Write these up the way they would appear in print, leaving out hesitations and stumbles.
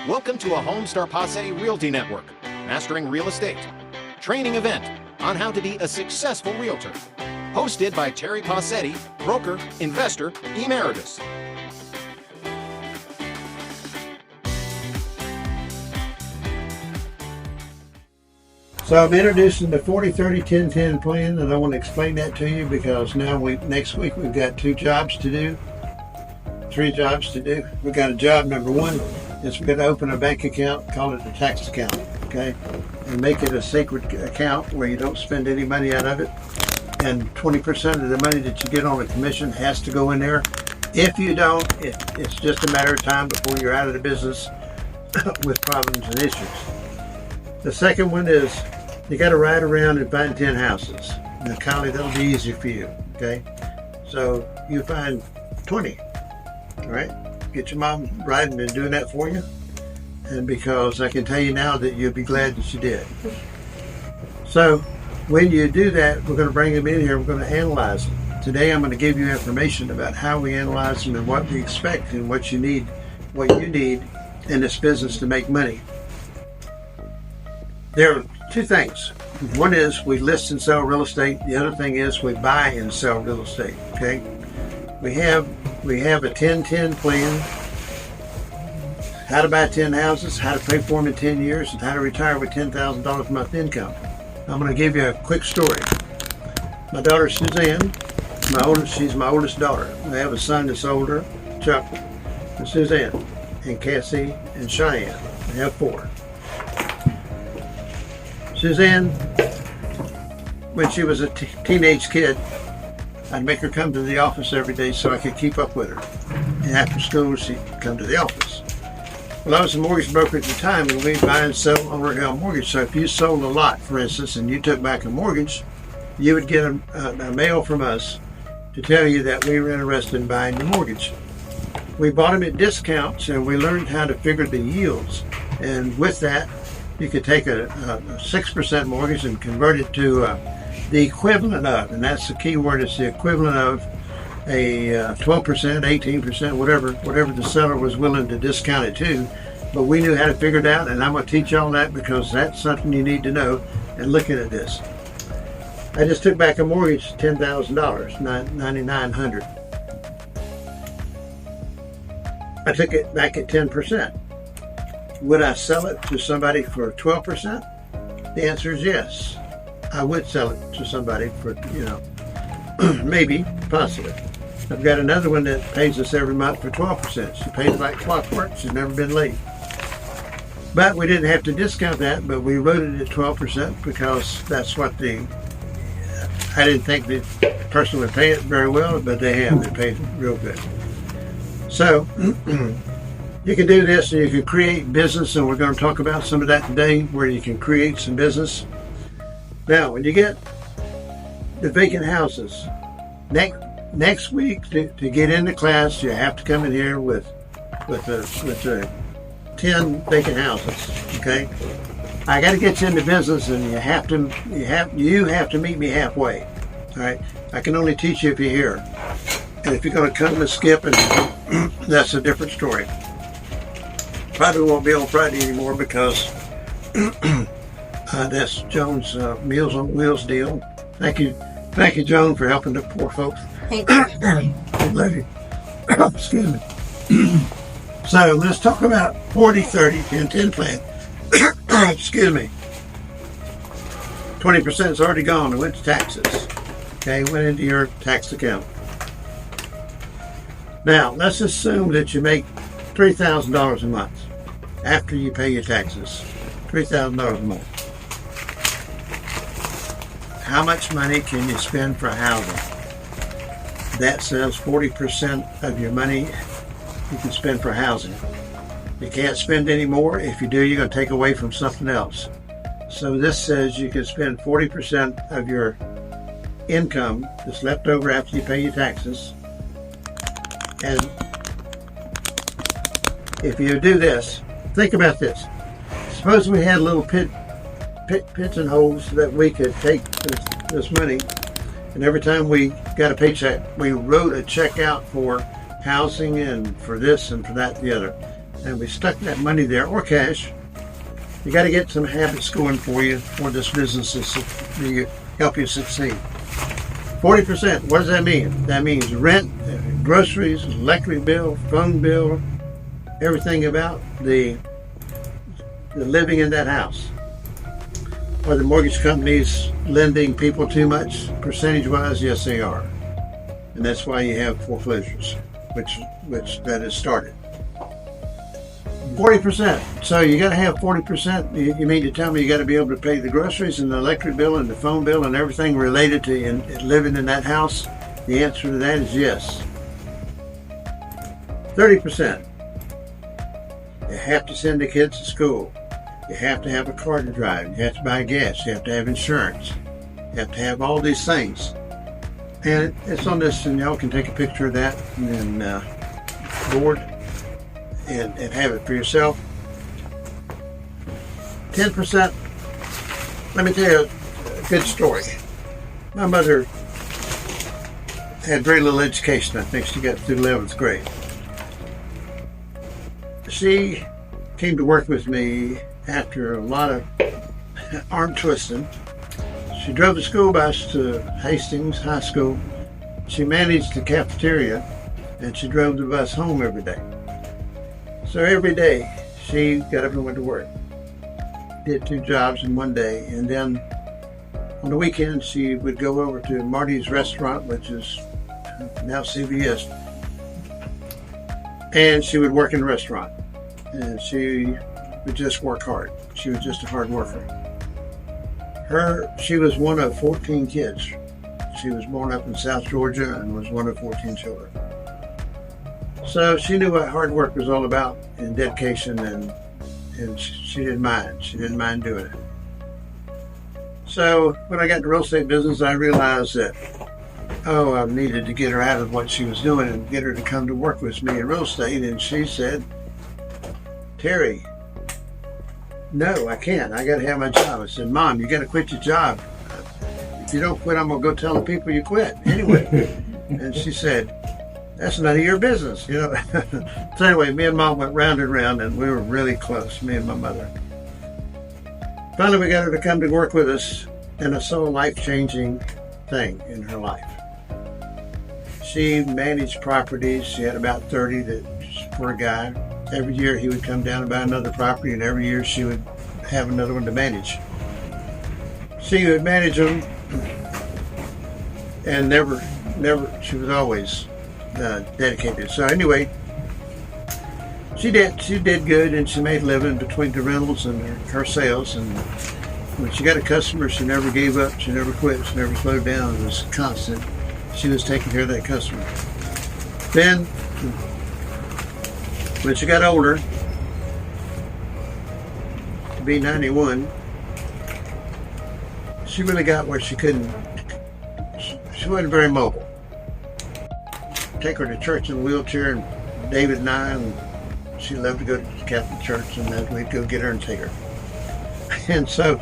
Welcome to a Homestar Pacetti Realty Network, Mastering Real Estate, training event on how to be a successful realtor. Hosted by Terry Pacetti, broker, investor, emeritus. So I'm introducing the 40-30-10-10 plan, and I want to explain that to you because now next week we've got 3 jobs to do. We got a job number 1 is we're going to open a bank account, call it a tax account, okay, and make it a sacred account where you don't spend any money out of it, and 20% of the money that you get on a commission has to go in there. If you don't, it's just a matter of time before you're out of the business with problems and issues. The second one is you got to ride around and find 10 houses. Now, Kylie, that'll be easy for you, okay? So you find 20, all right? Get your mom riding and doing that for you. And because I can tell you now that you'll be glad that you did. So when you do that, we're going to bring them in here. We're going to analyze them. Today I'm going to give you information about how we analyze them and what we expect and what you need in this business to make money. There are 2 things. One is we list and sell real estate. The other thing is we buy and sell real estate. Okay. We have a 10-10 plan. How to buy 10 houses, how to pay for them in 10 years, and how to retire with $10,000 a month income. I'm going to give you a quick story. My daughter Suzanne, she's my oldest daughter. I have a son that's older, Chuck, and Suzanne, and Cassie, and Cheyenne. I have 4. Suzanne, when she was a teenage kid, I'd make her come to the office every day so I could keep up with her. And after school, she'd come to the office. Well, I was a mortgage broker at the time, and we'd buy and sell overheld mortgage. So if you sold a lot, for instance, and you took back a mortgage, you would get a mail from us to tell you that we were interested in buying your mortgage. We bought them at discounts, and we learned how to figure the yields. And with that, you could take a 6% mortgage and convert it to the equivalent of, and that's the key word, it's the equivalent of a 12%, 18%, whatever the seller was willing to discount it to. But we knew how to figure it out, and I'm going to teach you all that because that's something you need to know in looking at this. I just took back a mortgage, $10,000, $9,900. I took it back at 10%. Would I sell it to somebody for 12%? The answer is yes. I would sell it to somebody for, maybe, possibly. I've got another one that pays us every month for 12%. She pays like clockwork. She's never been late. But we didn't have to discount that, but we wrote it at 12% because that's what I didn't think the person would pay it very well, but they have. They paid it real good. So, you can do this and you can create business, and we're going to talk about some of that today, where you can create some business. Now, when you get the vacant houses, next week to get into class, you have to come in here with 10 vacant houses. Okay, I got to get you into business, and you have to meet me halfway. All right, I can only teach you if you're here, and if you're going to come and skip, and that's a different story. Probably won't be on Friday anymore because that's Joan's Meals on Wheels deal. Thank you, Joan, for helping the poor folks. Thank you. Love you. Excuse me. So let's talk about 40-30-10-10 plan. Excuse me. 20% is already gone. It went to taxes. Okay, went into your tax account. Now let's assume that you make $3,000 a month after you pay your taxes. $3,000 a month. How much money can you spend for housing? That says 40% of your money you can spend for housing. You can't spend any more. If you do, you're going to take away from something else. So this says you can spend 40% of your income that's left over after you pay your taxes. And if you do this, think about this. Suppose we had little pits and holes that we could take this money, and every time we got a paycheck, we wrote a check out for housing and for this and for that and the other. and we stuck that money there, or cash. You got to get some habits going for you for this business to help you succeed. 40%, what does that mean? That means rent, groceries, electric bill, phone bill, everything about the living in that house. Are the mortgage companies lending people too much percentage-wise? Yes, they are. And that's why you have foreclosures, which that has started. 40%. So you got to have 40%. You mean to tell me you got to be able to pay the groceries and the electric bill and the phone bill and everything related to living in that house? The answer to that is yes. 30%. You have to send the kids to school. You have to have a car to drive. You have to buy gas. You have to have insurance. You have to have all these things. And it's on this, and y'all can take a picture of that and board and have it for yourself. 10%. Let me tell you a good story. My mother had very little education. I think she got through 11th grade. She came to work with me after a lot of arm twisting. She drove the school bus to Hastings High School. She managed the cafeteria, and she drove the bus home every day. So every day she got up and went to work. Did 2 jobs in one day, and then on the weekend she would go over to Marty's restaurant, which is now CVS, and she would work in the restaurant. And she would just work hard. She was just a hard worker. She was one of 14 kids. She was born up in South Georgia and was one of 14 children. So she knew what hard work was all about and dedication, and she didn't mind. She didn't mind doing it. So when I got into real estate business, I realized that, I needed to get her out of what she was doing and get her to come to work with me in real estate. And she said, Terry, no, I can't. I got to have my job. I said, Mom, you got to quit your job. If you don't quit, I'm going to go tell the people you quit anyway. And she said, that's none of your business, So anyway, me and Mom went round and round, and we were really close, me and my mother. Finally, we got her to come to work with us, and I saw a life-changing thing in her life. She managed properties. She had about 30 for a guy. Every year he would come down and buy another property, and every year she would have another one to manage. She would manage them, and never, she was always dedicated. So anyway, she did good, and she made a living between the rentals and her sales. And when she got a customer, she never gave up, she never quit, she never slowed down. It was constant. She was taking care of that customer. Then, when she got older, to be 91, she really got where she wasn't very mobile. Take her to church in a wheelchair, and David and I, and she loved to go to the Catholic church, and then we'd go get her and take her. And so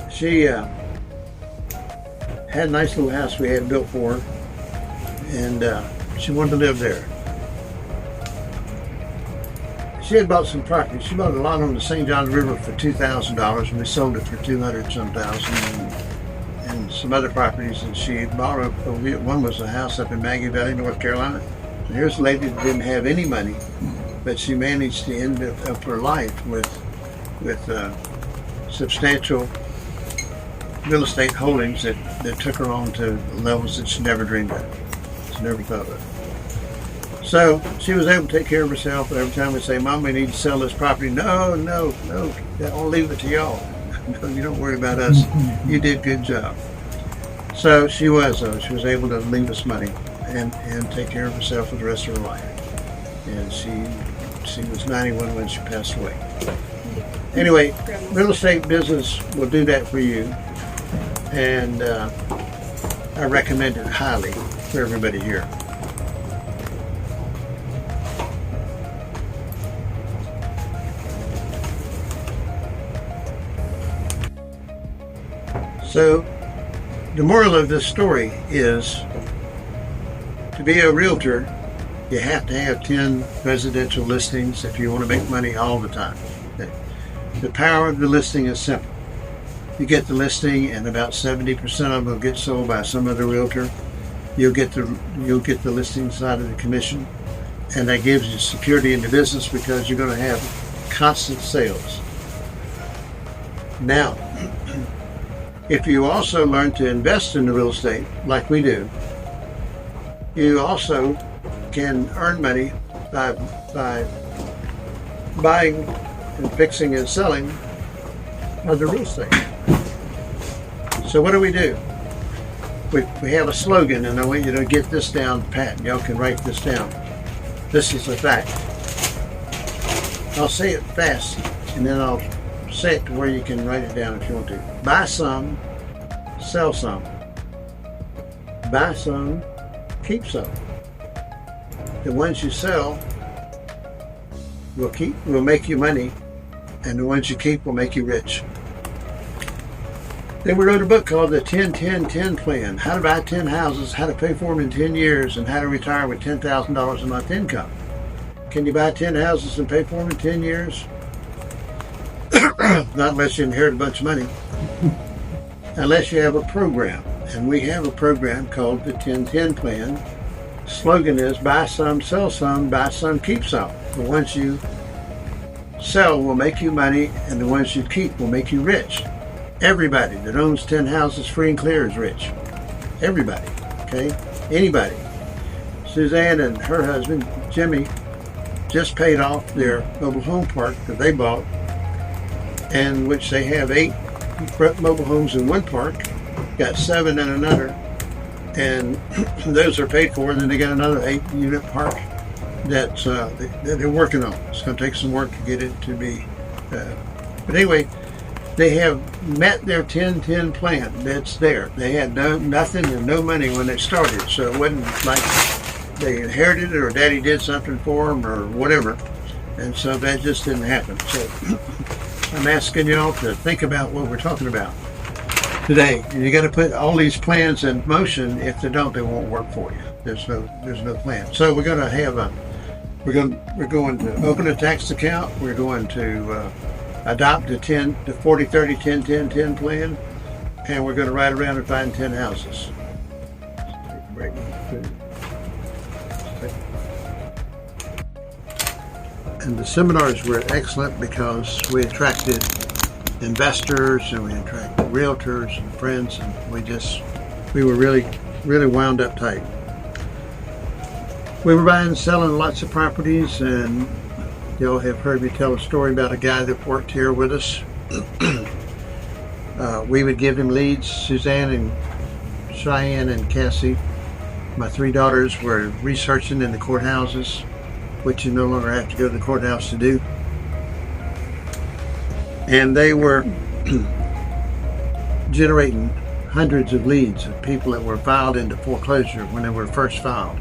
she had a nice little house we had built for her, and she wanted to live there. She had bought some property. She bought a lot on the St. Johns River for $2,000, and we sold it for $200,000, and some other properties. And she bought one was a house up in Maggie Valley, North Carolina. And here's a lady that didn't have any money, but she managed to end up her life with substantial real estate holdings that took her on to levels that she never dreamed of. She never thought of. So she was able to take care of herself. Every time we say, Mom, we need to sell this property. No, I'll leave it to y'all. No, you don't worry about us. You did a good job. So she was able to leave us money and take care of herself for the rest of her life. And she was 91 when she passed away. Anyway, real estate business will do that for you. And I recommend it highly for everybody here. So, the moral of this story is, to be a realtor, You have to have 10 residential listings if you want to make money all the time. The power of the listing is simple. You get the listing, and about 70% of them will get sold by some other realtor. You'll get the listing side of the commission, and that gives you security in the business because you're going to have constant sales. Now, if you also learn to invest in the real estate, like we do, you also can earn money by buying and fixing and selling other real estate. So what do? We have a slogan, and I want you to get this down pat. Y'all can write this down. This is a fact. I'll say it fast, and then I'll say it to where you can write it down if you want to. Buy some, sell some. Buy some, keep some. The ones you sell will make you money, and the ones you keep will make you rich. Then we wrote a book called the 10-10-10 Plan: How to Buy 10 Houses, How to Pay for them in 10 Years, and How to Retire with $10,000 a month income. Can you buy 10 houses and pay for them in 10 years? Not unless you inherit a bunch of money. Unless you have a program. And we have a program called the 10-10 Plan. Slogan is buy some, sell some, buy some, keep some. The ones you sell will make you money, and the ones you keep will make you rich. Everybody that owns 10 houses free and clear is rich. Everybody, okay? Anybody. Suzanne and her husband, Jimmy, just paid off their mobile home park that they bought, and which they have 8 mobile homes in one park, got 7 in another, and those are paid for, and then they got another 8-unit park that they're working on. It's going to take some work to get it to be, but anyway, they have met their 10-10 plan. That's there. They had nothing and no money when they started, so it wasn't like they inherited it or daddy did something for them or whatever, and so that just didn't happen. So I'm asking y'all to think about what we're talking about today. You got to put all these plans in motion. If they don't, they won't work for you. There's no plan. So we're going to have we're going to open a tax account. We're going to adopt the 40-30-10-10-10 plan, and we're going to ride around and find 10 houses. Take a break. And the seminars were excellent because we attracted investors and we attracted realtors and friends, and we were really wound up tight. We were buying and selling lots of properties, and y'all have heard me tell a story about a guy that worked here with us. We would give him leads. Suzanne and Cheyenne and Cassie, my 3 daughters, were researching in the courthouses, which you no longer have to go to the courthouse to do. And they were generating hundreds of leads of people that were filed into foreclosure when they were first filed.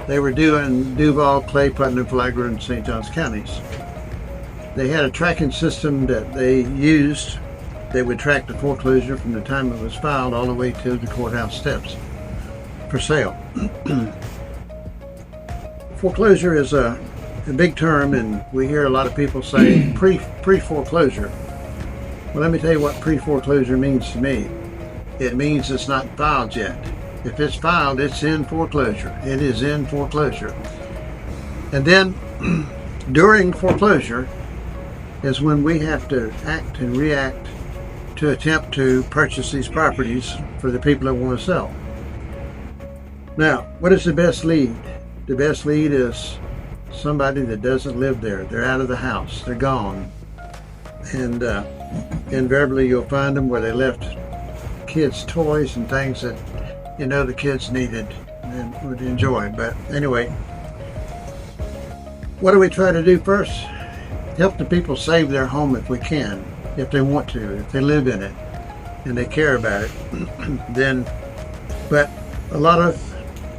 They were doing Duval, Clay, Putnam, Flagler, and St. Johns counties. They had a tracking system that they used. They would track the foreclosure from the time it was filed all the way to the courthouse steps for sale. Foreclosure is a big term, and we hear a lot of people say pre-foreclosure. Well, let me tell you what pre-foreclosure means to me. It means it's not filed yet. If it's filed, it's in foreclosure. It is in foreclosure. And then during foreclosure is when we have to act and react to attempt to purchase these properties for the people that want to sell. Now, what is the best lead? The best lead is somebody that doesn't live there. They're out of the house. They're gone. And invariably you'll find them where they left kids' toys and things that the kids needed and would enjoy. But anyway, what do we try to do first? Help the people save their home if we can, if they want to, if they live in it and they care about it. But a lot of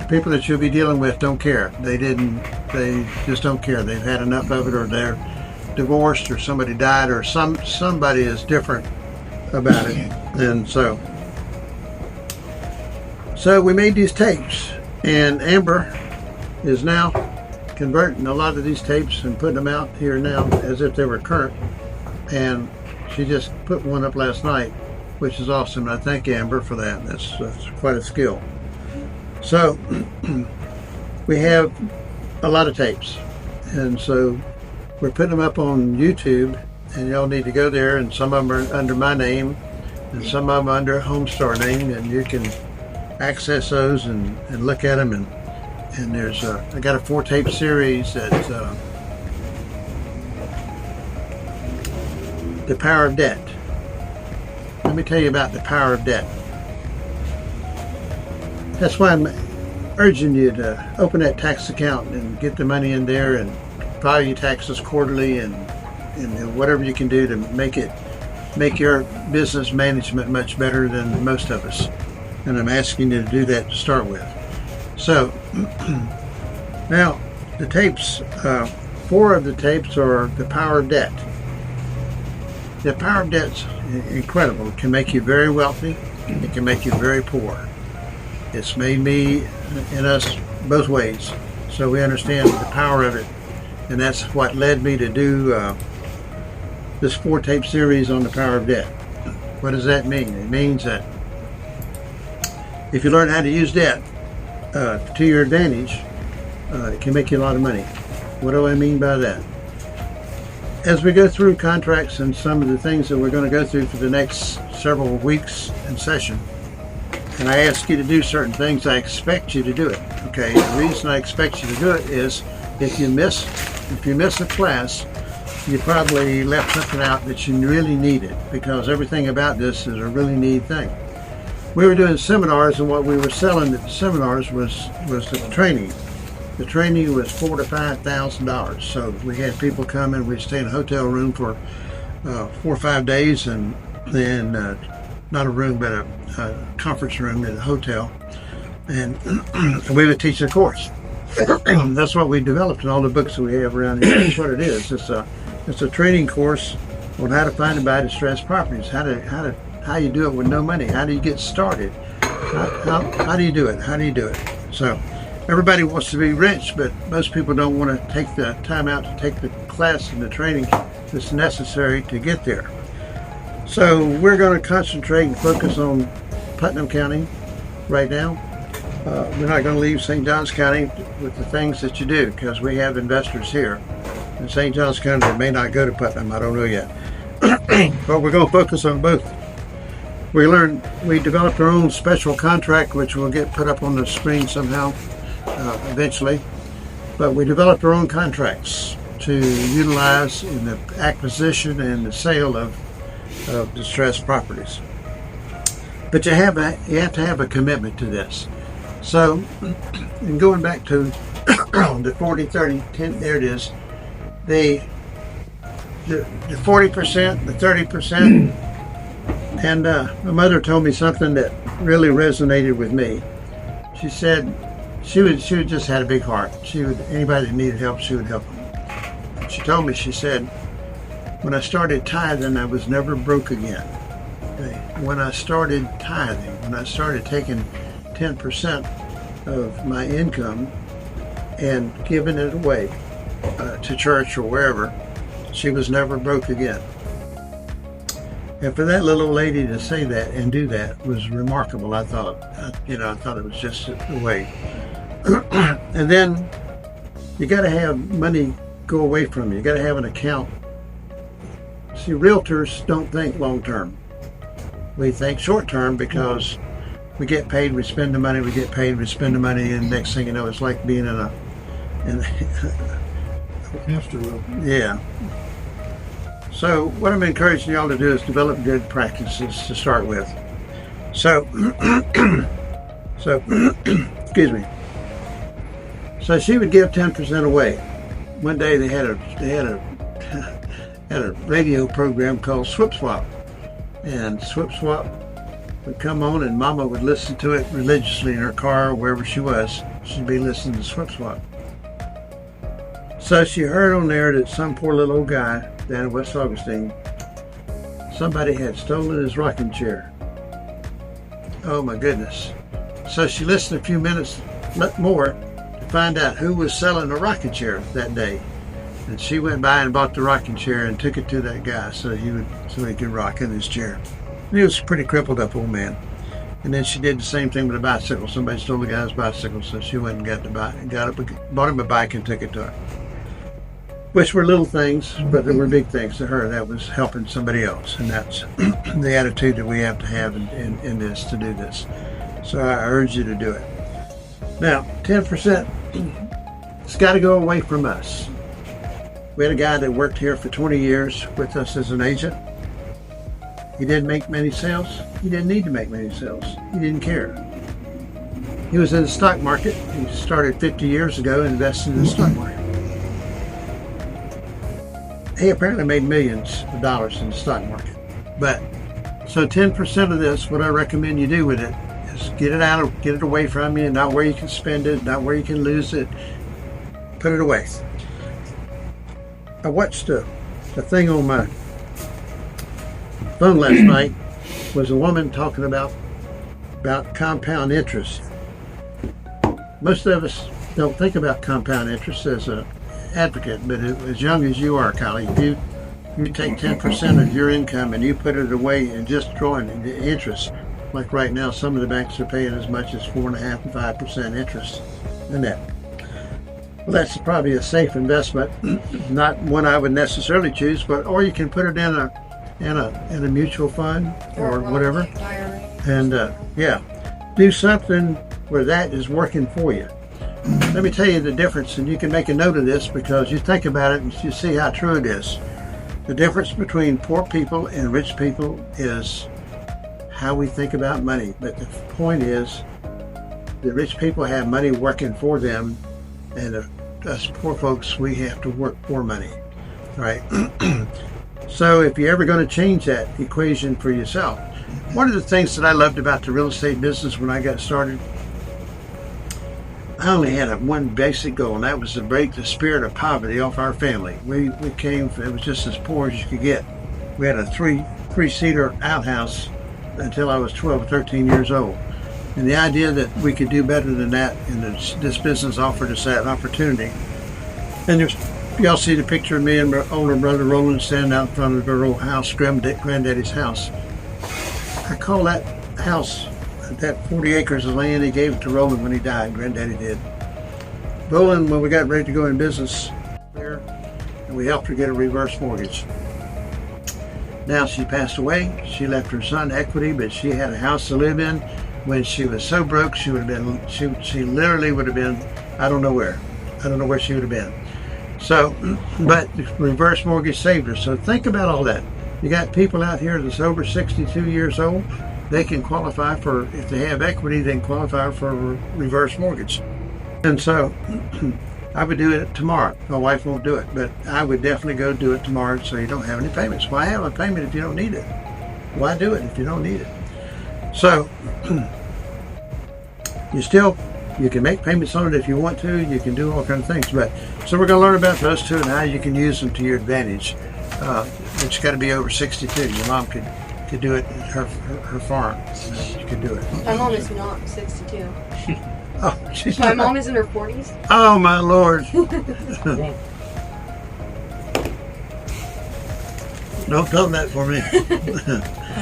people that you'll be dealing with don't care. They just don't care. They've had enough of it, or they're divorced, or somebody died, or somebody is different about it. And so we made these tapes, and Amber is now converting a lot of these tapes and putting them out here now as if they were current. And she just put one up last night, which is awesome. I thank Amber for that. That's quite a skill. So we have a lot of tapes, and so we're putting them up on YouTube, and y'all need to go there, and some of them are under my name and some of them under Homestar name, and you can access those and look at them. And there's I got a 4-tape series that's The Power of Debt. Let me tell you about the power of debt. That's why I'm urging you to open that tax account and get the money in there and file your taxes quarterly and whatever you can do to make your business management much better than most of us. And I'm asking you to do that to start with. So now the tapes, 4 of the tapes are The Power of Debt. The power of debt's incredible. It can make you very wealthy. It can make you very poor. It's made me and us both ways, so we understand the power of it, and that's what led me to do this 4-tape series on the power of debt. What does that mean? It means that if you learn how to use debt to your advantage, it can make you a lot of money. What do I mean by that? As we go through contracts and some of the things that we're going to go through for the next several weeks in session, and I ask you to do certain things, I expect you to do it. Okay, the reason I expect you to do it is if you miss a class, you probably left something out that you really needed, because everything about this is a really neat thing. We were doing seminars, and what we were selling at the seminars was the training. The training was $4,000 to $5,000. So we had people come in. We'd stay in a hotel room for 4 or 5 days, and then not a room, but a conference room in a hotel, and we would teach the course. That's what we developed in all the books that we have around here. That's what it is. It's a training course on how to find and buy distressed properties. How you do it with no money. How do you get started? How do you do it? How do you do it? So everybody wants to be rich, but most people don't want to take the time out to take the class and the training that's necessary to get there. So we're going to concentrate and focus on Putnam County right now. We're not going to leave St. Johns County with the things that you do, because we have investors here in St. Johns County that may not go to Putnam. I don't know yet. But we're going to focus on both. We developed our own special contract, which will get put up on the screen somehow eventually. But we developed our own contracts to utilize in the acquisition and the sale of distressed properties. But you have to have a commitment to this. So, and going back to the 40, 30, 10, there it is. The 40%, the 30%, and my mother told me something that really resonated with me. She said she would just had a big heart. Anybody that needed help, she would help them. She told me, she said, when I started tithing, I was never broke again. Okay? When I started tithing, when I started taking 10% of my income and giving it away to church or wherever, she was never broke again. And for that little old lady to say that and do that was remarkable. I thought it was just the way. And then you got to have money go away from you. You got to have an account. See, realtors don't think long term. We think short term, because we get paid, we spend the money, we get paid, we spend the money, and next thing you know, it's like being in a hamster wheel. Yeah. So what I'm encouraging y'all to do is develop good practices to start with. So excuse me. So she would give 10% away. One day they had a radio program called Swip Swap, and Swip Swap would come on, and Mama would listen to it religiously in her car, wherever she was. She'd be listening to Swip Swap. So she heard on there that some poor little old guy down in West Augustine, somebody had stolen his rocking chair. Oh my goodness. So she listened a few minutes more to find out who was selling a rocking chair that day. And she went by and bought the rocking chair and took it to that guy so he could rock in his chair. And he was a pretty crippled up old man. And then she did the same thing with a bicycle. Somebody stole the guy's bicycle, so she went and bought him a bike and took it to her. Which were little things, but they were big things to her. That was helping somebody else. And that's the attitude that we have to have in this, to do this. So I urge you to do it. Now, 10%, it's got to go away from us. We had a guy that worked here for 20 years with us as an agent. He didn't make many sales. He didn't need to make many sales. He didn't care. He was in the stock market. He started 50 years ago investing in the stock market. He apparently made millions of dollars in the stock market. But, so 10% of this, what I recommend you do with it is get it away from you, not where you can spend it, not where you can lose it. Put it away. I watched a thing on my phone last night. Was a woman talking about compound interest. Most of us don't think about compound interest as an advocate, but as young as you are, Kylie, if you take 10% of your income and you put it away and just drawing the interest, like right now, some of the banks are paying as much as 4.5% and 5% interest in that. Well, that's probably a safe investment, not one I would necessarily choose, but or you can put it in a mutual fund or whatever, and do something where that is working for you. Let me tell you the difference, and you can make a note of this because you think about it and you see how true it is. The difference between poor people and rich people is how we think about money. But the point is, the rich people have money working for them, and us poor folks, we have to work for money, right? So if you're ever going to change that equation for yourself, one of the things that I loved about the real estate business when I got started, I only had one basic goal, and that was to break the spirit of poverty off our family. We came, it was just as poor as you could get. We had a three-seater outhouse until I was 12 or 13 years old. And the idea that we could do better than that, and this business offered us that opportunity. And y'all see the picture of me and my older brother Roland standing out in front of our old house, Granddaddy's house. I call that house, that 40 acres of land, he gave it to Roland when he died, Granddaddy did. Roland, when we got ready to go in business there, and we helped her get a reverse mortgage. Now she passed away. She left her son equity, but she had a house to live in. When she was so broke, she literally would have been, I don't know where she would have been. So, but the reverse mortgage saved her. So think about all that. You got people out here that's over 62 years old. They can qualify for, if they have equity, they can qualify for a reverse mortgage. And so I would do it tomorrow. My wife won't do it, but I would definitely go do it tomorrow so you don't have any payments. Why have a payment if you don't need it? Why do it if you don't need it? So you can make payments on it if you want to. You can do all kinds of things. But so we're going to learn about those two and how you can use them to your advantage. But you got to be over 62. Your mom could do it at her farm. You could do it. My mom is not 62. Oh, she's My not. mom is in her 40s. Oh my Lord! Don't tell them that for me.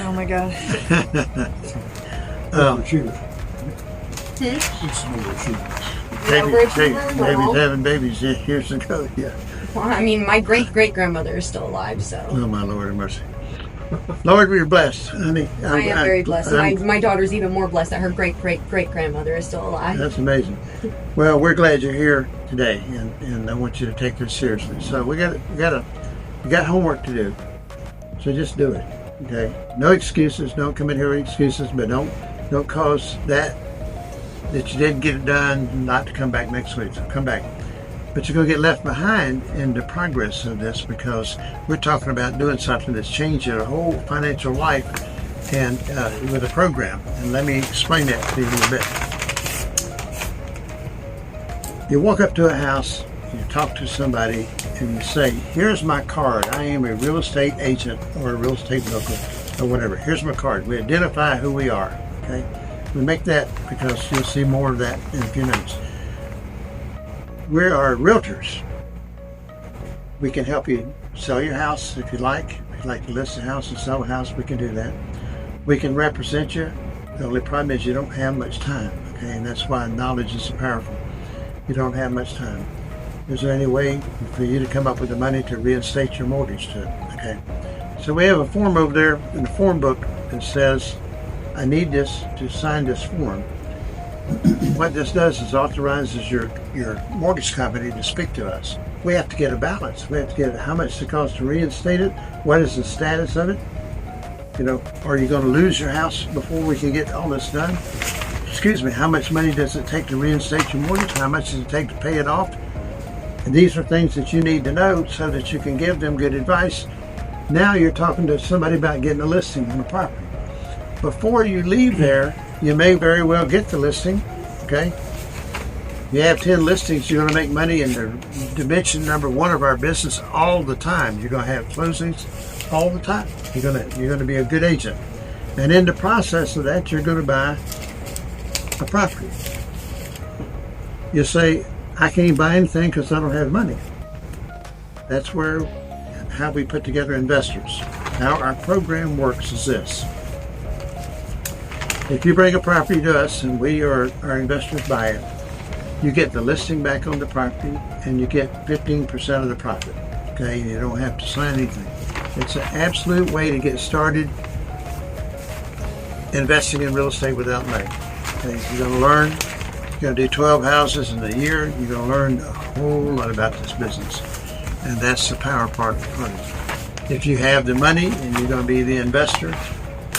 Oh my God. Baby's having babies years ago. Yeah. Well, I mean, my great-great-grandmother is still alive, so. Oh my Lord have mercy. Lord, we're blessed. Honey, I am very blessed. My daughter's even more blessed that her great-great-great-grandmother is still alive. That's amazing. Well, we're glad you're here today, and I want you to take this seriously. So we got homework to do. So just do it. Okay. No excuses. Don't come in here with excuses, but don't cause that you didn't get it done not to come back next week. So come back. But you're going to get left behind in the progress of this because we're talking about doing something that's changing your whole financial life and with a program. And let me explain that to you a little bit. You walk up to a house, you talk to somebody, and you say, here's my card. I am a real estate agent or a real estate broker or whatever. Here's my card. We identify who we are. Okay. We make that because you'll see more of that in a few minutes. we are realtors. We can help you sell your house if you like. If you'd like to list a house and sell a house, we can do that. We can represent you. The only problem is you don't have much time, okay? And that's why knowledge is so powerful. You don't have much time. Is there any way for you to come up with the money to reinstate your mortgage to it? Okay. So we have a form over there in the form book that says, I need this to sign this form. What this does is authorizes your mortgage company to speak to us. We have to get a balance. We have to get how much it costs to reinstate it. What is the status of it? You know, are you going to lose your house before we can get all this done? Excuse me, how much money does it take to reinstate your mortgage? How much does it take to pay it off? And these are things that you need to know so that you can give them good advice. Now you're talking to somebody about getting a listing on the property. Before you leave there, you may very well get the listing, okay? You have 10 listings, you're going to make money in the dimension number 1 of our business all the time. You're going to have closings all the time. You're going to be a good agent. And in the process of that, you're going to buy a property. You say, I can't buy anything because I don't have money. That's how we put together investors. How our program works is this. If you bring a property to us and our investors buy it, you get the listing back on the property and you get 15% of the profit. Okay, you don't have to sign anything. It's an absolute way to get started investing in real estate without money. Okay, you're going to learn. You're going to do 12 houses in a year. You're going to learn a whole lot about this business. And that's the power part of it. If you have the money and you're going to be the investor,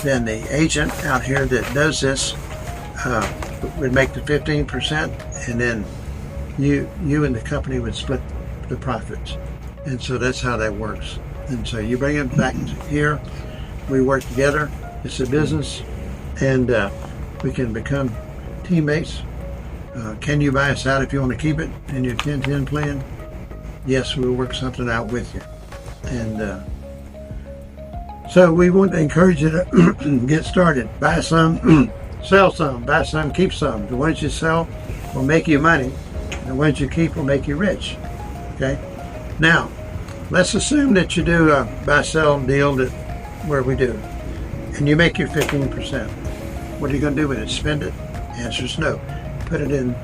then the agent out here that does this would make the 15%, and then you and the company would split the profits. And so that's how that works. And so you bring it back here, we work together, it's a business, and we can become teammates. Can you buy us out if you want to keep it in your 10-10 plan? Yes, we'll work something out with you. And so we want to encourage you to get started. Buy some, sell some, buy some, keep some. The ones you sell will make you money. The ones you keep will make you rich. Okay? Now, let's assume that you do a buy-sell deal where we do, and you make your 15%. What are you going to do with it? Spend it? The answer is no. Put it in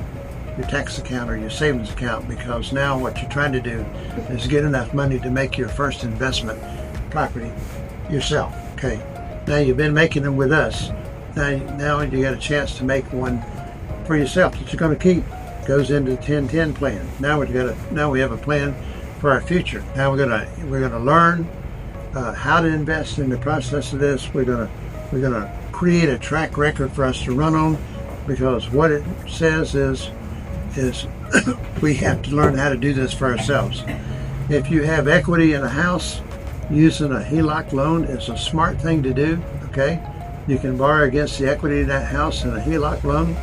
your tax account or your savings account, because now what you're trying to do is get enough money to make your first investment property yourself. Okay. Now you've been making them with us. Now you got a chance to make one for yourself that you're going to keep. Goes into the 10-10 plan. Now we have a plan for our future. Now we're gonna learn how to invest in the process of this. We're gonna create a track record for us to run on, because what it says is we have to learn how to do this for ourselves. If you have equity in a house, using a HELOC loan is a smart thing to do. Okay, you can borrow against the equity of that house in a HELOC loan,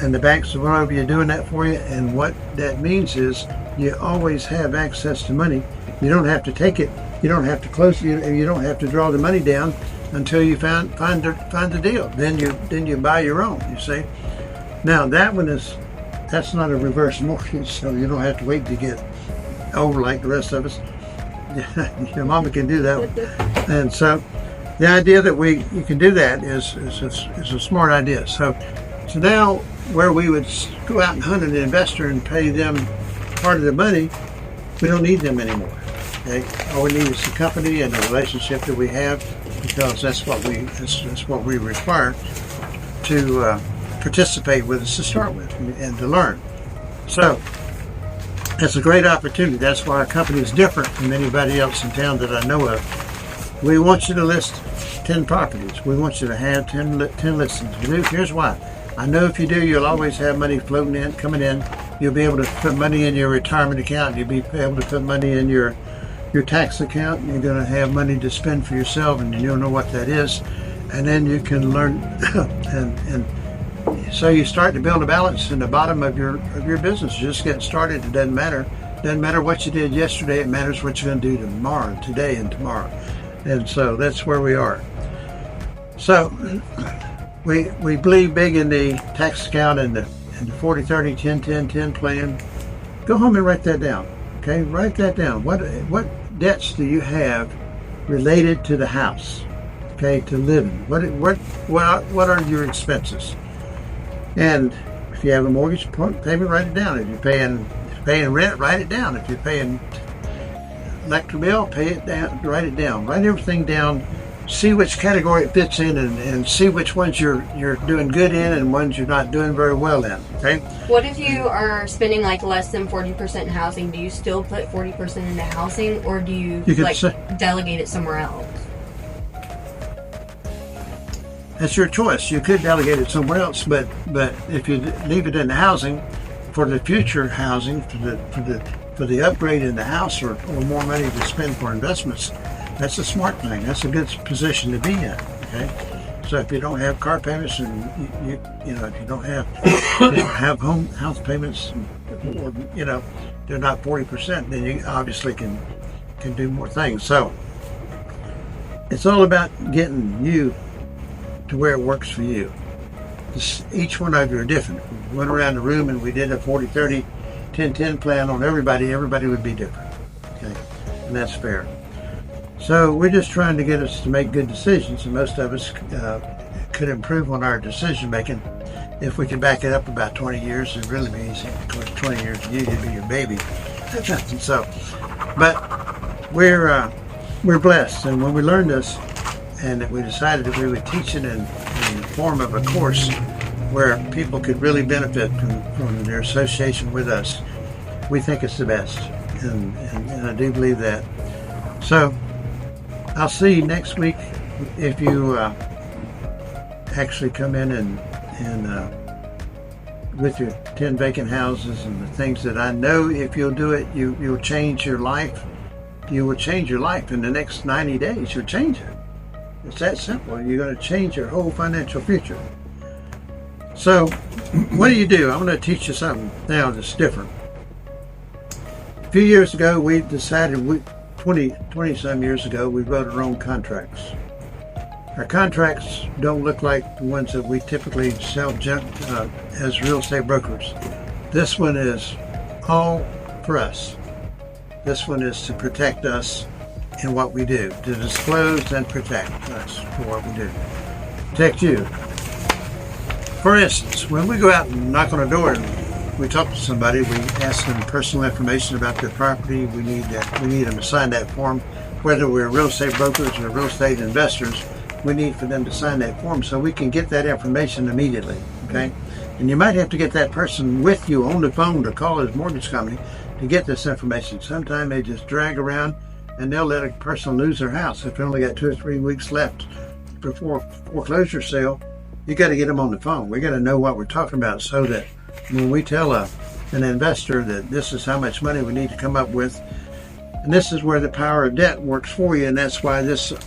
and the banks will run over you doing that for you. And what that means is you always have access to money. You don't have to take it. You don't have to close it. You don't have to draw the money down until you find the deal. Then you buy your own. You see. Now that's not a reverse mortgage, so you don't have to wait to get old like the rest of us. Your mama can do that one. And so the idea that you can do that is a smart idea. So now where we would go out and hunt an investor and pay them part of the money, we don't need them anymore. Okay, all we need is the company and the relationship that we have, because that's what we require to participate with us to start with and to learn. So it's a great opportunity. That's why our company is different from anybody else in town that I know of. We want you to list 10 properties. We want you to have 10 listings. Here's why. I know if you do, you'll always have money floating in, coming in. You'll be able to put money in your retirement account. You'll be able to put money in your tax account. You're going to have money to spend for yourself, and you'll know what that is. And then you can learn, and so you start to build a balance in the bottom of your business. You're just getting started. It doesn't matter. Doesn't matter what you did yesterday. It matters what you're going to do tomorrow, today, and tomorrow. And so that's where we are. So we believe big in the tax account and the 40-30-10-10-10 plan. Go home and write that down. Okay, write that down. What debts do you have related to the house? Okay, to living. What are your expenses? And if you have a mortgage payment, write it down. If you're paying rent, write it down. If you're paying electric bill, pay it down. Write it down. Write everything down. See which category it fits in, and see which ones you're doing good in and ones you're not doing very well in. Okay. What if you are spending like less than 40% in housing? Do you still put 40% into housing, or do you delegate it somewhere else? That's your choice. You could delegate it somewhere else, but if you leave it in the housing for the future housing, for the upgrade in the house, or more money to spend for investments, that's a smart thing. That's a good position to be in. Okay, so if you don't have car payments, and if you don't have house payments, or they're not 40%, then you obviously can do more things. So it's all about getting you to where it works for you. Each one of you are different. If we went around the room and we did a 40-30, 10-10 plan on everybody would be different. Okay, and that's fair. So we're just trying to get us to make good decisions, and most of us could improve on our decision making if we could back it up about 20 years. It'd really be easy. Of course, 20 years to you, it'd be your baby. So, but we're blessed, and when we learned this, and that we decided that we would teach it in the form of a course where people could really benefit from their association with us, we think it's the best, and I do believe that. So I'll see you next week if you actually come in and with your 10 vacant houses and the things that I know, if you'll do it, you'll change your life. You will change your life in the next 90 days. You'll change it. It's that simple. You're going to change your whole financial future. So what do? I'm going to teach you something now that's different. A few years ago, we decided, 20 some years ago, we wrote our own contracts. Our contracts don't look like the ones that we typically sell as real estate brokers. This one is all for us. This one is to protect us in what we do, to disclose and protect us for what we do. Protect you. For instance, when we go out and knock on a door and we talk to somebody, we ask them personal information about their property. We need them to sign that form. Whether we're real estate brokers or real estate investors, we need for them to sign that form so we can get that information immediately. Okay? And you might have to get that person with you on the phone to call his mortgage company to get this information. Sometimes they just drag around and they'll let a person lose their house. If they only got 2 or 3 weeks left before foreclosure sale, you got to get them on the phone. We got to know what we're talking about, so that when we tell an investor that this is how much money we need to come up with, and this is where the power of debt works for you, and that's why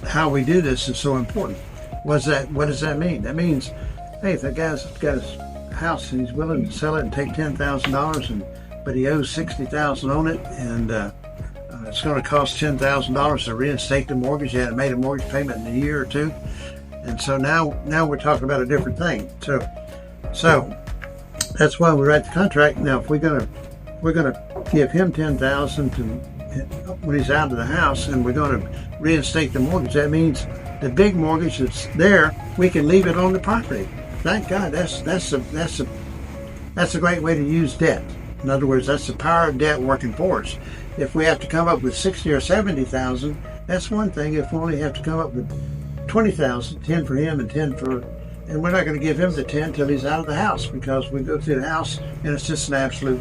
how we do this is so important. What does that mean? That means, hey, if that guy's got his house and he's willing to sell it and take $10,000, but he owes $60,000 on it, and it's going to cost $10,000 to reinstate the mortgage. He hadn't made a mortgage payment in a year or two, and so now we're talking about a different thing. So that's why we write the contract. Now, if we're gonna give him $10,000 when he's out of the house, and we're going to reinstate the mortgage, that means the big mortgage that's there, we can leave it on the property. Thank God. That's a great way to use debt. In other words, that's the power of debt working for us. If we have to come up with $60,000 or $70,000, that's one thing. If we only have to come up with $20,000, 10 for him and 10 for, and we're not going to give him the 10 till he's out of the house, because we go through the house and it's just an absolute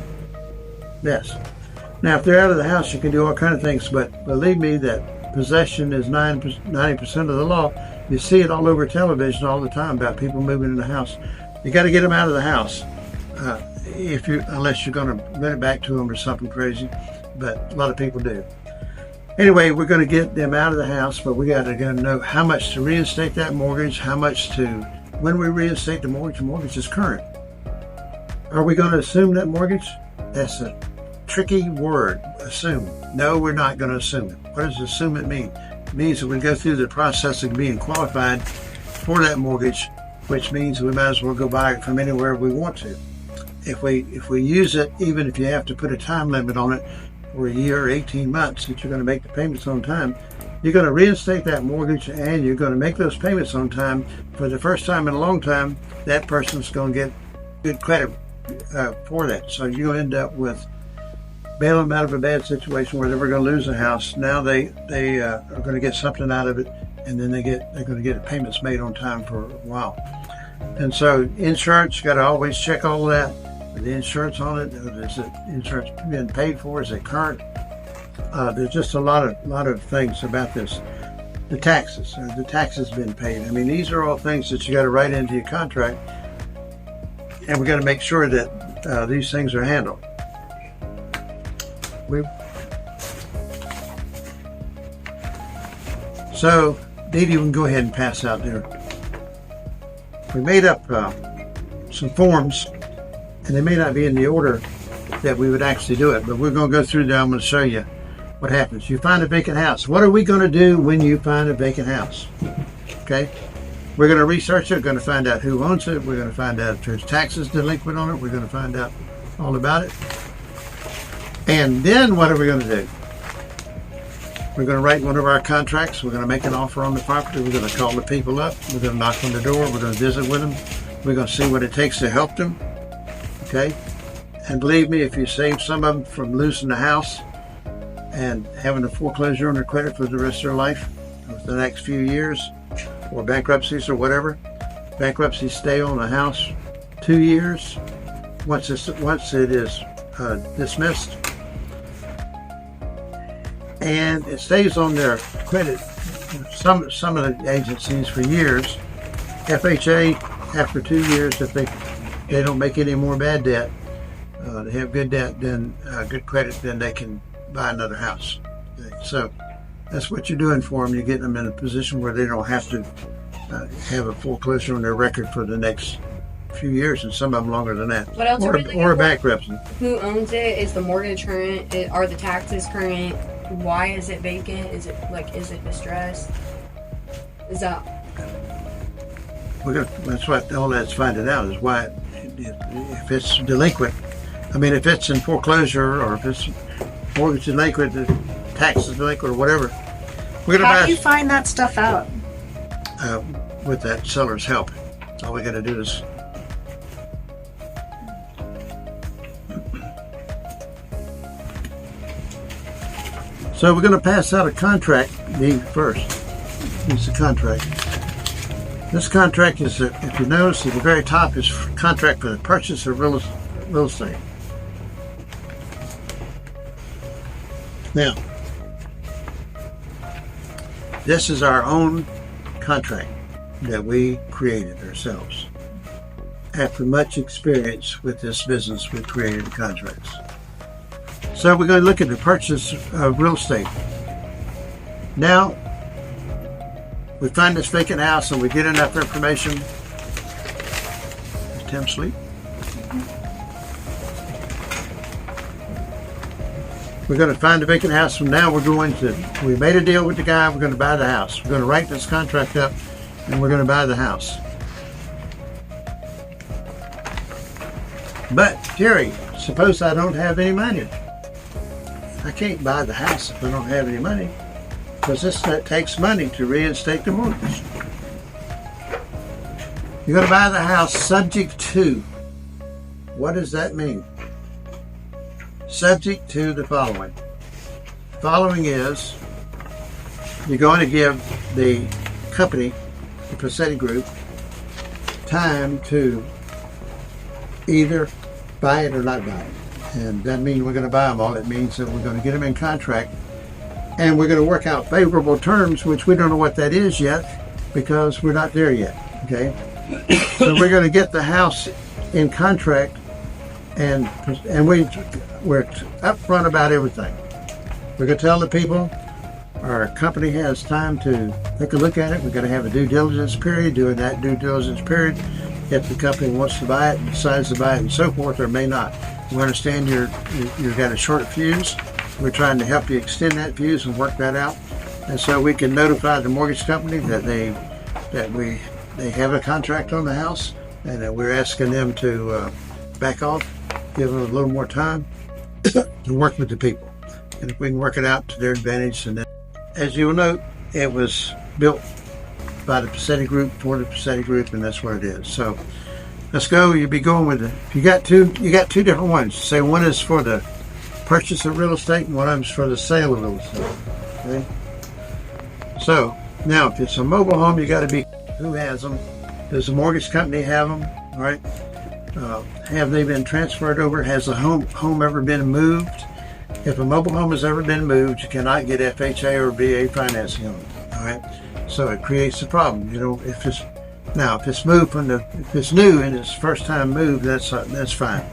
mess. Now, if they're out of the house, you can do all kinds of things, but believe me that possession is 90% of the law. You see it all over television all the time about people moving in the house. You got to get them out of the house, unless you're going to rent it back to them or something crazy, but a lot of people do. Anyway, we're going to get them out of the house, but we got to know how much to reinstate that mortgage, when we reinstate the mortgage is current. Are we going to assume that mortgage? That's a tricky word, assume. No, we're not going to assume it. What does assume it mean? It means that we go through the process of being qualified for that mortgage, which means we might as well go buy it from anywhere we want to. if we use it, even if you have to put a time limit on it for a year or 18 months that you're going to make the payments on time, you're going to reinstate that mortgage and you're going to make those payments on time. For the first time in a long time, that person's going to get good credit for that. So you're going to end up with bailing them out of a bad situation where they were going to lose a house. Now they are going to get something out of it, and then they're going to get payments made on time for a while. And so insurance, you got to always check all that. The insurance on it, is the insurance being paid for? Is it current? There's just a lot of things about this. The taxes been paid. I mean, these are all things that you got to write into your contract, and we got to make sure that these things are handled. So, Dee Dee, we can go ahead and pass out there. We made up some forms, and they may not be in the order that we would actually do it, but we're going to go through them. I'm going to show you what happens. You find a vacant house. What are we going to do when you find a vacant house? Okay, we're going to research it. We're going to find out who owns it. We're going to find out if there's taxes delinquent on it. We're going to find out all about it. And then what are we going to do? We're going to write one of our contracts. We're going to make an offer on the property. We're going to call the people up. We're going to knock on the door. We're going to visit with them. We're going to see what it takes to help them. Okay? And believe me, if you save some of them from losing the house and having a foreclosure on their credit for the rest of their life, for the next few years, or bankruptcies or whatever, bankruptcies stay on the house 2 years once it is dismissed. And it stays on their credit, some of the agencies, for years. FHA, after 2 years, if they don't make any more bad debt, they have good debt, then good credit, then they can buy another house. Okay? So that's what you're doing for them. You're getting them in a position where they don't have to have a foreclosure on their record for the next few years, and some of them longer than that. What else or a bankruptcy. Who owns it? Is the mortgage current? Are the taxes current? Why is it vacant? Is it distressed? Is that? That's what all that's finding out is why, if it's delinquent. I mean, if it's in foreclosure or if it's mortgage delinquent, the taxes delinquent or whatever. How do you find that stuff out? With that seller's help. All we got to do is so we're going to pass out a contract first. It's a contract. This contract is, if you notice at the very top, is contract for the purchase of real estate. Now, this is our own contract that we created ourselves. After much experience with this business, we created the contracts. So we're going to look at the purchase of real estate. Now, we find this vacant house and we get enough information. Is Tim asleep? We're going to find a vacant house, and now we made a deal with the guy, we're going to buy the house. We're going to write this contract up, and we're going to buy the house. But, Terry, suppose I don't have any money. I can't buy the house if I don't have any money, because that takes money to reinstate the mortgage. You're going to buy the house subject to. What does that mean? Subject to the following. The following is, you're going to give the company, the Pacetti Group, time to either buy it or not buy it. And that means we're going to buy them all. It means that we're going to get them in contract, and we're going to work out favorable terms, which we don't know what that is yet because we're not there yet. Okay, so we're going to get the house in contract, and we're upfront about everything. We're going to tell the people our company has time to take a look at it. We're going to have a due diligence period. During that due diligence period, if the company wants to buy it, decides to buy it, and so forth, or may not. We understand you've got a short fuse. We're trying to help you extend that fuse and work that out, and so we can notify the mortgage company that they have a contract on the house, and that we're asking them to back off give them a little more time to work with the people. And if we can work it out to their advantage, and then, as you'll note, it was built by the Pacetti Group for the Pacetti Group, and that's what it is. So let's go. You'll be going with you got two different ones. Say one is for the purchase of real estate, and one of them is for the sale of real estate. Okay. So now, if it's a mobile home, you got to be who has them. Does the mortgage company have them? All right. Have they been transferred over? Has the home ever been moved? If a mobile home has ever been moved, you cannot get FHA or VA financing on it. All right. So it creates a problem. You know, if it's moved if it's new and it's first time moved, that's fine.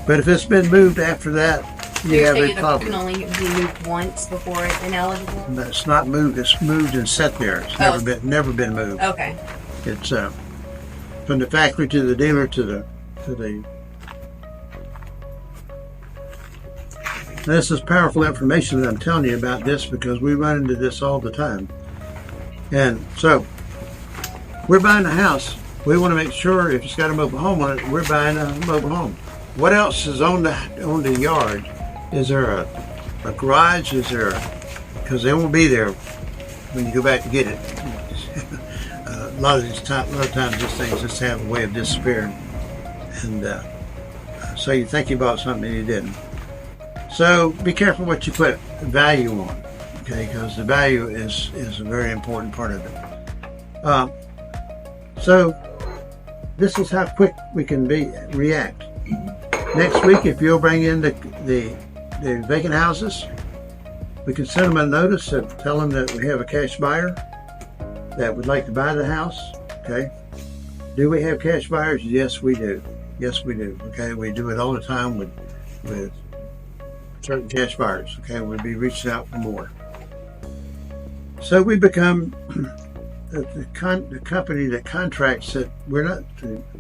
But if it's been moved after that, you have a problem. It can only be moved once before it's ineligible. No, it's not moved. It's moved and set there. It's never been moved. Okay. It's from the factory to the dealer to the. This is powerful information that I'm telling you about this because we run into this all the time. And so we're buying a house. We want to make sure if it's got a mobile home on it, we're buying a mobile home. What else is on the yard? Is there a garage? Is there? Because they won't be there when you go back to get it. A lot of times these things just have a way of disappearing, and so you think you bought something and you didn't. So be careful what you put value on, okay? Because the value is a very important part of it. So this is how quick we can react. Next week, if you'll bring in the vacant houses, we can send them a notice and tell them that we have a cash buyer that would like to buy the house. Okay. Do we have cash buyers? Yes, we do. Yes, we do. Okay. We do it all the time with certain cash buyers. Okay. We'll be reaching out for more. So we become the company that contracts that we're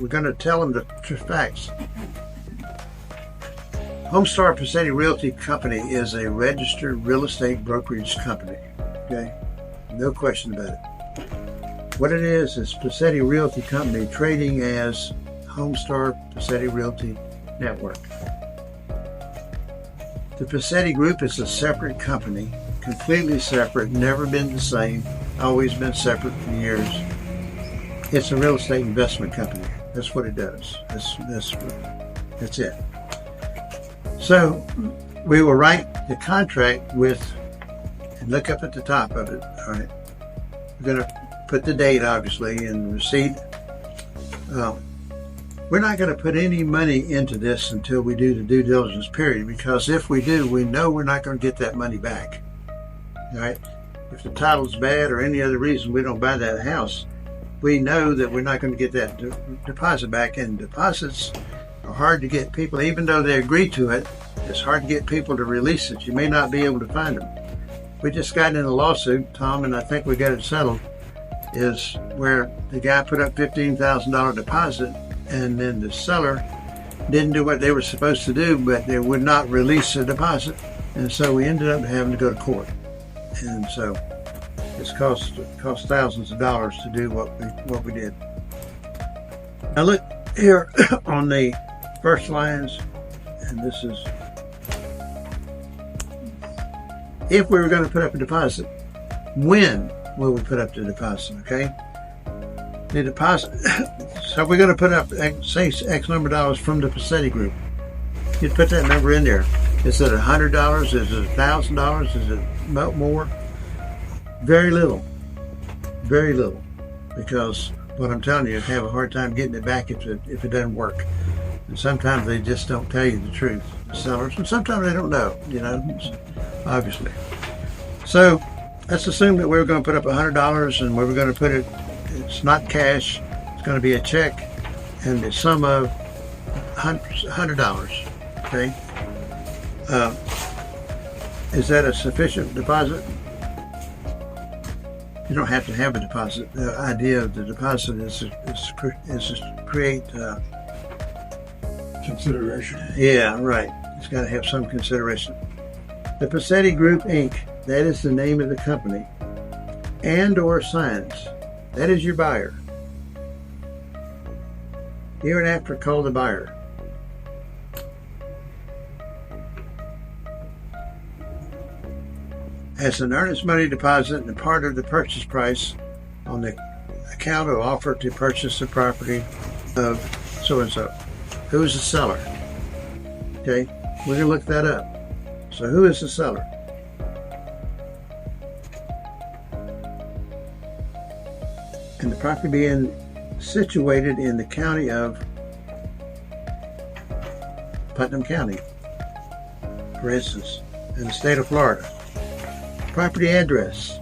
going to tell them the facts. Homestar Pacetti Realty Company is a registered real estate brokerage company. Okay, no question about it. What it is Pacetti Realty Company trading as Homestar Pacetti Realty Network. The Pacetti Group is a separate company, completely separate, never been the same, always been separate for years. It's a real estate investment company. That's what it does. That's it. So we will write the contract with, and look up at the top of it. All right. We're going to put the date, obviously, and receipt. We're not going to put any money into this until we do the due diligence period, because if we do, we know we're not going to get that money back. All right. If the title's bad or any other reason we don't buy that house, we know that we're not going to get that deposit back, and deposits are hard to get people, even though they agree to it, it's hard to get people to release it. You may not be able to find them. We just got in a lawsuit, Tom, and I think we got it settled, is where the guy put up $15,000 deposit, and then the seller didn't do what they were supposed to do, but they would not release the deposit. And so we ended up having to go to court. And so it's cost thousands of dollars to do what we did. Now look here on the first lines, and this is if we were going to put up a deposit. When will we put up the deposit? Okay, the deposit. So we're going to put up, say, X number of dollars from the Pacetti Group. You'd put that number in there. Is it $100? Is it $1,000? Is it more? Very little. Very little. Because what I'm telling you, you have a hard time getting it back if it doesn't work. And sometimes they just don't tell you the truth, the sellers, and sometimes they don't know, obviously. So let's assume that we're going to put up $100, and we're going to put it, it's not cash, it's going to be a check, and the sum of $100, okay? Is that a sufficient deposit? You don't have to have a deposit. The idea of the deposit is to create consideration. Yeah, right. It's got to have some consideration. The Pacetti Group, Inc., that is the name of the company, and/or signs. That is your buyer. Hereinafter, call the buyer. as an earnest money deposit and part of the purchase price on the account of offer to purchase the property of so-and-so. Who is the seller? Okay, we're going to look that up. So who is the seller? And the property being situated in the county of Putnam County, for instance, in the state of Florida. Property address.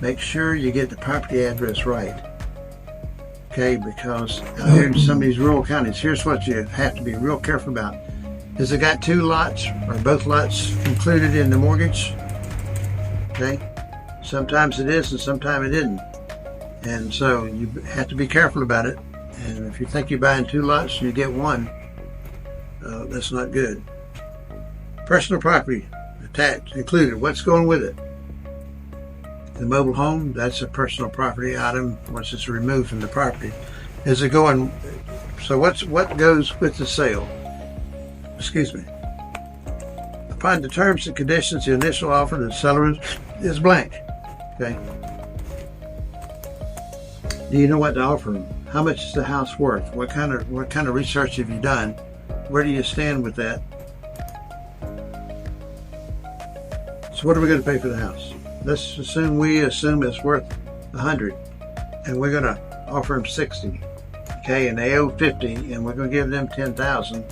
Make sure you get the property address right. Okay, because out here in some of these rural counties, here's what you have to be real careful about. Has it got 2 lots or both lots included in the mortgage? Okay, sometimes it is and sometimes it isn't. And so you have to be careful about it. And if you think you're buying 2 lots and you get 1, that's not good. Personal property attached, included. What's going with it? The mobile home, that's a personal property item once it's removed from the property. Is it going, so what goes with the sale? Excuse me. Upon the terms and conditions, the initial offer to the seller is blank. Okay. Do you know what to offer them? How much is the house worth? What kind of research have you done? Where do you stand with that? So what are we going to pay for the house? Let's assume it's worth 100, and we're going to offer them 60. Okay, and they owe 50, and we're going to give them 10,000,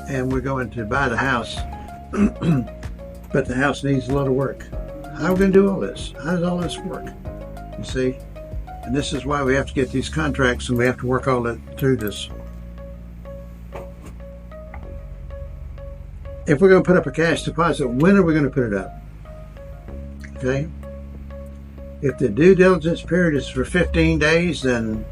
and we're going to buy the house. But the house needs a lot of work. How are we going to do all this? How does all this work? You see? And this is why we have to get these contracts, and we have to work all that through this. If we're going to put up a cash deposit, when are we going to put it up? Okay. If the due diligence period is for 15 days, then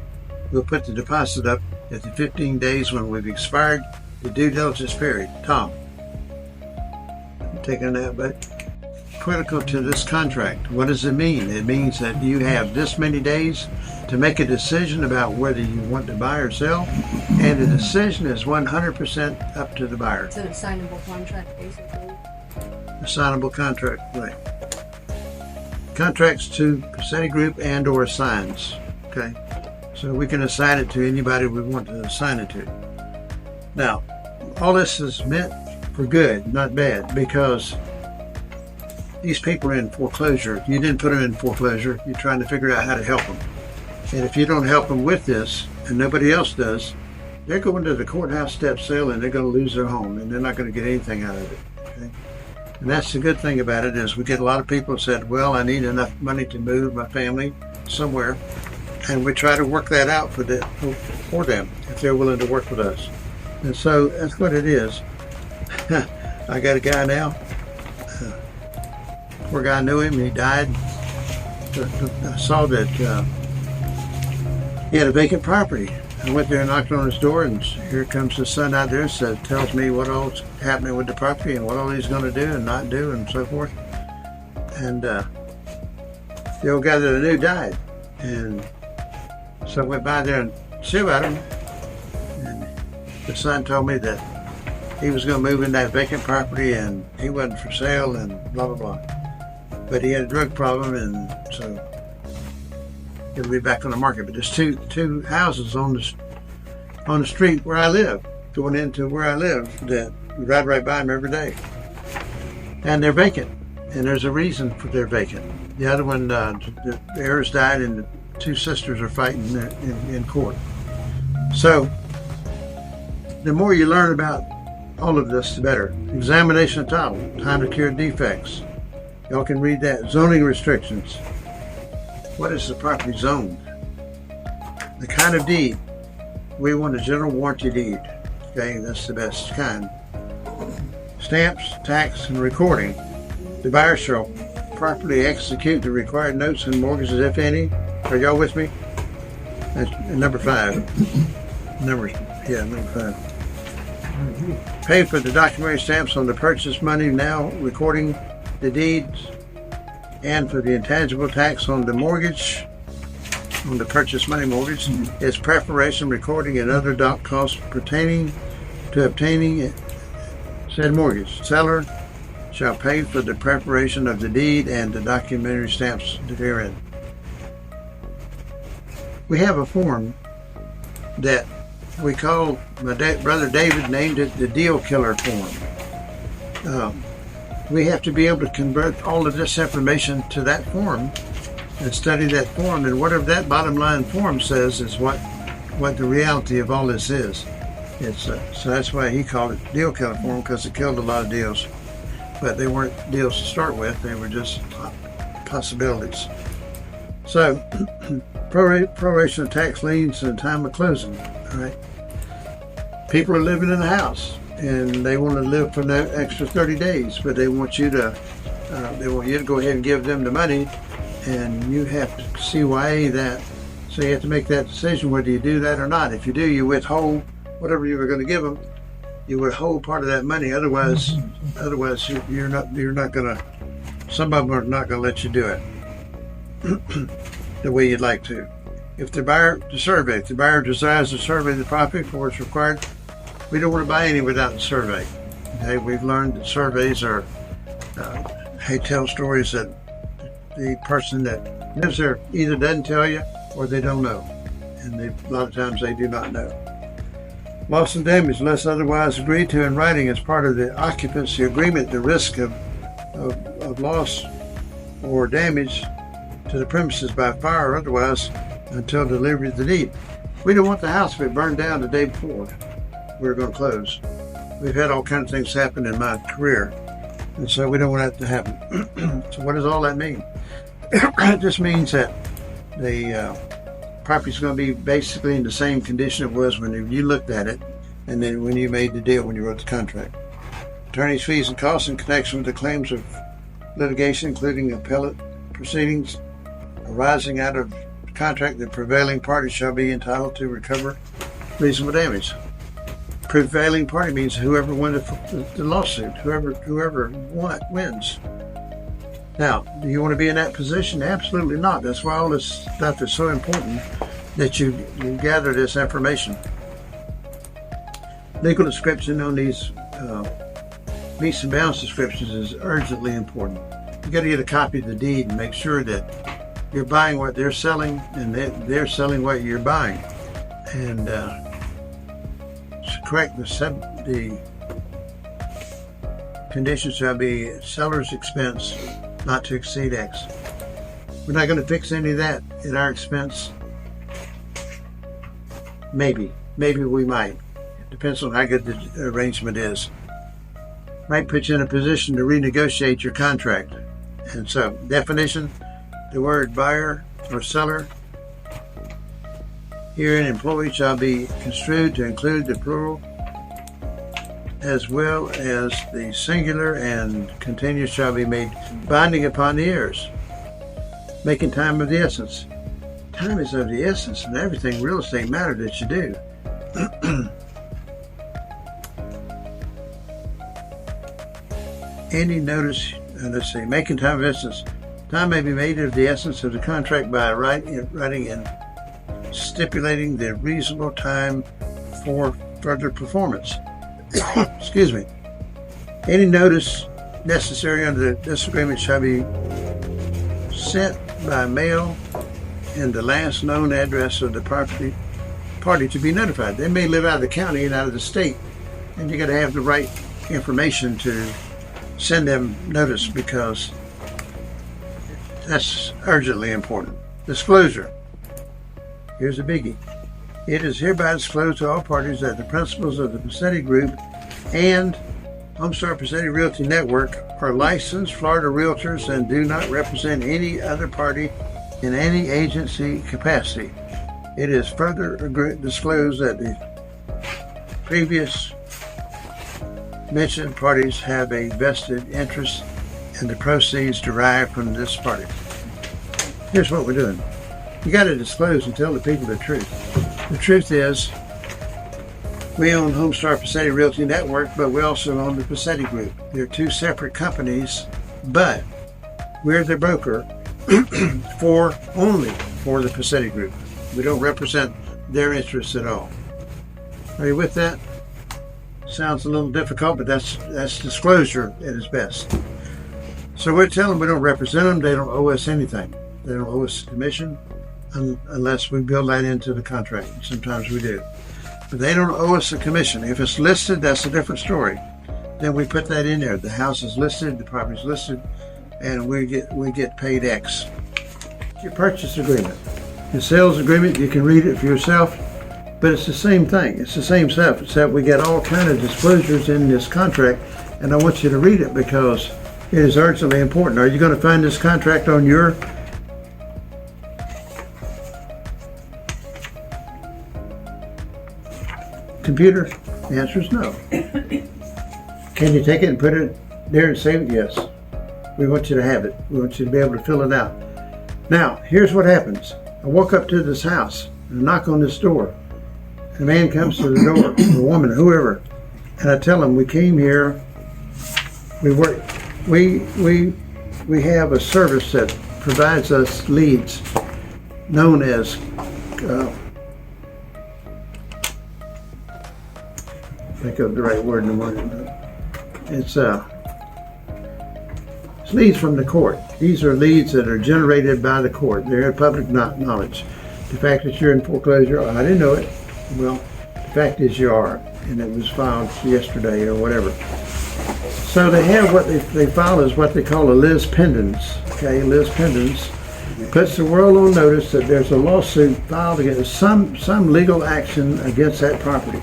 we'll put the deposit up at the 15 days when we've expired the due diligence period. Tom, I'm taking that, but critical to this contract. What does it mean? It means that you have this many days to make a decision about whether you want to buy or sell, and the decision is 100% up to the buyer. It's an assignable contract, basically. Assignable contract, right. Contracts to Pacetti Group and or assigns. Okay, so we can assign it to anybody we want to assign it to. Now, all this is meant for good, not bad, because these people are in foreclosure. You didn't put them in foreclosure. You're trying to figure out how to help them. And if you don't help them with this, and nobody else does, they're going to the courthouse step sale and they're going to lose their home, and they're not going to get anything out of it. Okay? And that's the good thing about it, is we get a lot of people who said, well, I need enough money to move my family somewhere, and we try to work that out for them if they're willing to work with us. And so that's what it is. I got a guy now. Poor guy, knew him, he died. I saw that he had a vacant property. I went there and knocked on his door, and here comes his son out there, tells me what all's happening with the property and what all he's going to do and not do and so forth. And the old guy that I knew died. And so I went by there and see about him. And the son told me that he was going to move in that vacant property and he wasn't for sale and blah, blah, blah. But he had a drug problem, and so he'll be back on the market. But there's two houses on the street where I live, going into where I live, that we ride right by them every day. And they're vacant. And there's a reason for they're vacant. The other one, the heirs died, and the 2 sisters are fighting in court. So the more you learn about all of this, the better. Examination of title, time to cure defects. Y'all can read that. Zoning restrictions. What is the property zoned? The kind of deed. We want a general warranty deed. Okay, that's the best kind. Stamps, tax, and recording. The buyer shall properly execute the required notes and mortgages, if any. Are y'all with me? That's number 5. Number 5. Pay for the documentary stamps on the purchase money now, recording the deeds, and for the intangible tax on the mortgage, on the purchase money mortgage, is preparation, recording, and other doc costs pertaining to obtaining said mortgage. Seller shall pay for the preparation of the deed and the documentary stamps therein. We have a form that we call, my brother David named it the deal killer form. We have to be able to convert all of this information to that form and study that form, and whatever that bottom line form says is what the reality of all this is. It's so that's why he called it deal killer form, because it killed a lot of deals, but they weren't deals to start with. They were just possibilities. So proration of tax liens and time of closing. All right, people are living in a house and they want to live for the extra 30 days, but they want you to go ahead and give them the money, and you have to CYA that. So you have to make that decision whether you do that or not. If you do, you withhold whatever you were going to give them. You withhold part of that money. Otherwise, you're not going to. Some of them are not going to let you do it the way you'd like to. If the buyer desires to survey the property for what's required, we don't want to buy any without the survey. Okay, we've learned that surveys are. They tell stories that the person that lives there either doesn't tell you or they don't know, and a lot of times they do not know. Loss and damage, unless otherwise agreed to in writing as part of the occupancy agreement, the risk of loss or damage to the premises by fire or otherwise until delivery of the deed. We don't want the house to be burned down the day before we're going to close. We've had all kinds of things happen in my career, and so we don't want that to happen. So what does all that mean? It just means that the property's going to be basically in the same condition it was when you looked at it, and then when you made the deal, when you wrote the contract. Attorney's fees and costs in connection with the claims of litigation, including appellate proceedings arising out of the contract, the prevailing party shall be entitled to recover reasonable damage. Prevailing party means whoever won the lawsuit, whoever wins. Now, do you want to be in that position? Absolutely not. That's why all this stuff is so important, that you gather this information. Legal description on these meets and bounds descriptions is urgently important. You got to get a copy of the deed and make sure that you're buying what they're selling and they're selling what you're buying. And correct, the conditions shall be seller's expense not to exceed X. We're not going to fix any of that at our expense. Maybe we might. It depends on how good the arrangement is. Might put you in a position to renegotiate your contract. And so, definition, the word buyer or seller herein employee shall be construed to include the plural as well as the singular, and continuous shall be made binding upon the heirs. Making time of the essence. Time is of the essence in everything real estate matter that you do. Any notice, let's see, making time of essence. Time may be made of the essence of the contract by writing and stipulating the reasonable time for further performance. Excuse me. Any notice necessary under this agreement shall be sent by mail and the last known address of the party to be notified. They may live out of the county and out of the state, and you got to have the right information to send them notice, because that's urgently important. Disclosure. Here's a biggie. It is hereby disclosed to all parties that the principals of the Pacetti Group and Homestar Pacetti Realty Network are licensed Florida realtors and do not represent any other party in any agency capacity. It is further disclosed that the previous mentioned parties have a vested interest in the proceeds derived from this party. Here's what we're doing. You got to disclose and tell the people the truth. The truth is, we own Homestar Pacetti Realty Network, but we also own the Pacetti Group. They're two separate companies, but we're the broker only for the Pacetti Group. We don't represent their interests at all. Are you with that? Sounds a little difficult, but that's disclosure at its best. So we're telling them we don't represent them. They don't owe us anything. They don't owe us a commission unless we build that into the contract. Sometimes we do. But they don't owe us a commission. If it's listed, that's a different story. Then we put that in there. The house is listed, the property is listed, and we get paid X. Your purchase agreement. Your sales agreement, you can read it for yourself, but it's the same thing. It's the same stuff, except we got all kind of disclosures in this contract, and I want you to read it because it is urgently important. Are you going to find this contract on your computer? The answer is no. Can you take it and put it there and save it? Yes. We want you to have it. We want you to be able to fill it out. Now, here's what happens. I walk up to this house and I knock on this door. A man comes to the door, a woman, whoever, and I tell him we came here. We work. We have a service that provides us leads, known as think of the right word in the morning. It's leads from the court. These are leads that are generated by the court. They're public knowledge. The fact that you're in foreclosure, oh, I didn't know it. Well, the fact is you are, and it was filed yesterday or whatever. So they have what they file is what they call a lis pendens. Okay, lis pendens puts the world on notice that there's a lawsuit filed against some legal action against that property.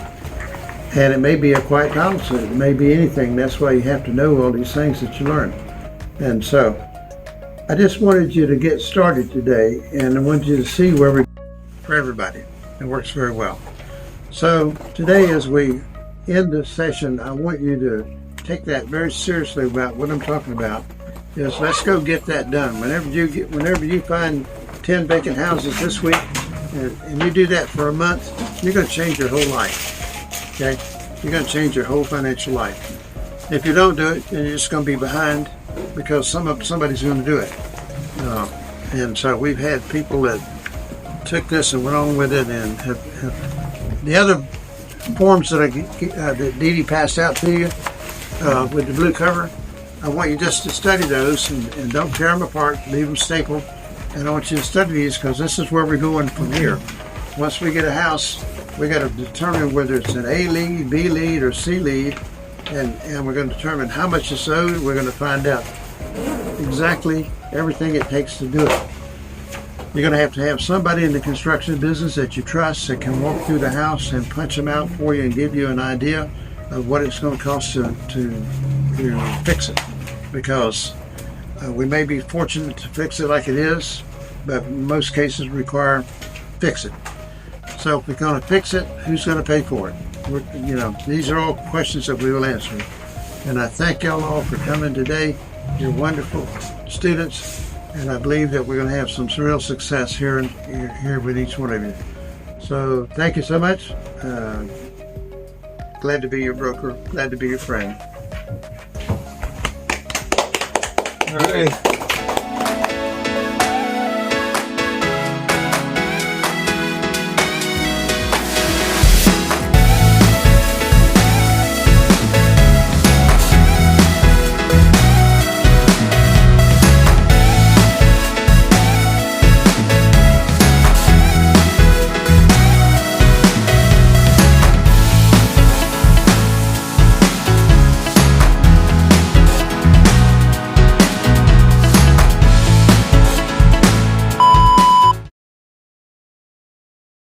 And it may be a quiet title suit. It may be anything. That's why you have to know all these things that you learn. And so I just wanted you to get started today, and I wanted you to see where we for everybody. It works very well. So today, as we end this session, I want you to take that very seriously about what I'm talking about. Is let's go get that done. Whenever you find 10 vacant houses this week, and you do that for a month, you're going to change your whole life. Okay, you're going to change your whole financial life. If you don't do it, then you're just going to be behind because somebody's going to do it. And so we've had people that took this and went on with it, and have the other forms that that Dee Dee passed out to you with the blue cover. I want you just to study those and don't tear them apart. Leave them stapled. And I want you to study these because this is where we're going from here. Once we get a house, we got to determine whether it's an A lead, B lead, or C lead, and we're going to determine how much is owed. We're going to find out exactly everything it takes to do it. You're going to have somebody in the construction business that you trust that can walk through the house and punch them out for you and give you an idea of what it's going to cost to fix it. Because we may be fortunate to fix it like it is, but in most cases require fix it. So if we're going to fix it, who's going to pay for it? These are all questions that we will answer. And I thank y'all all for coming today. You're wonderful students, and I believe that we're going to have some real success here with each one of you. So thank you so much. Glad to be your broker. Glad to be your friend. All right.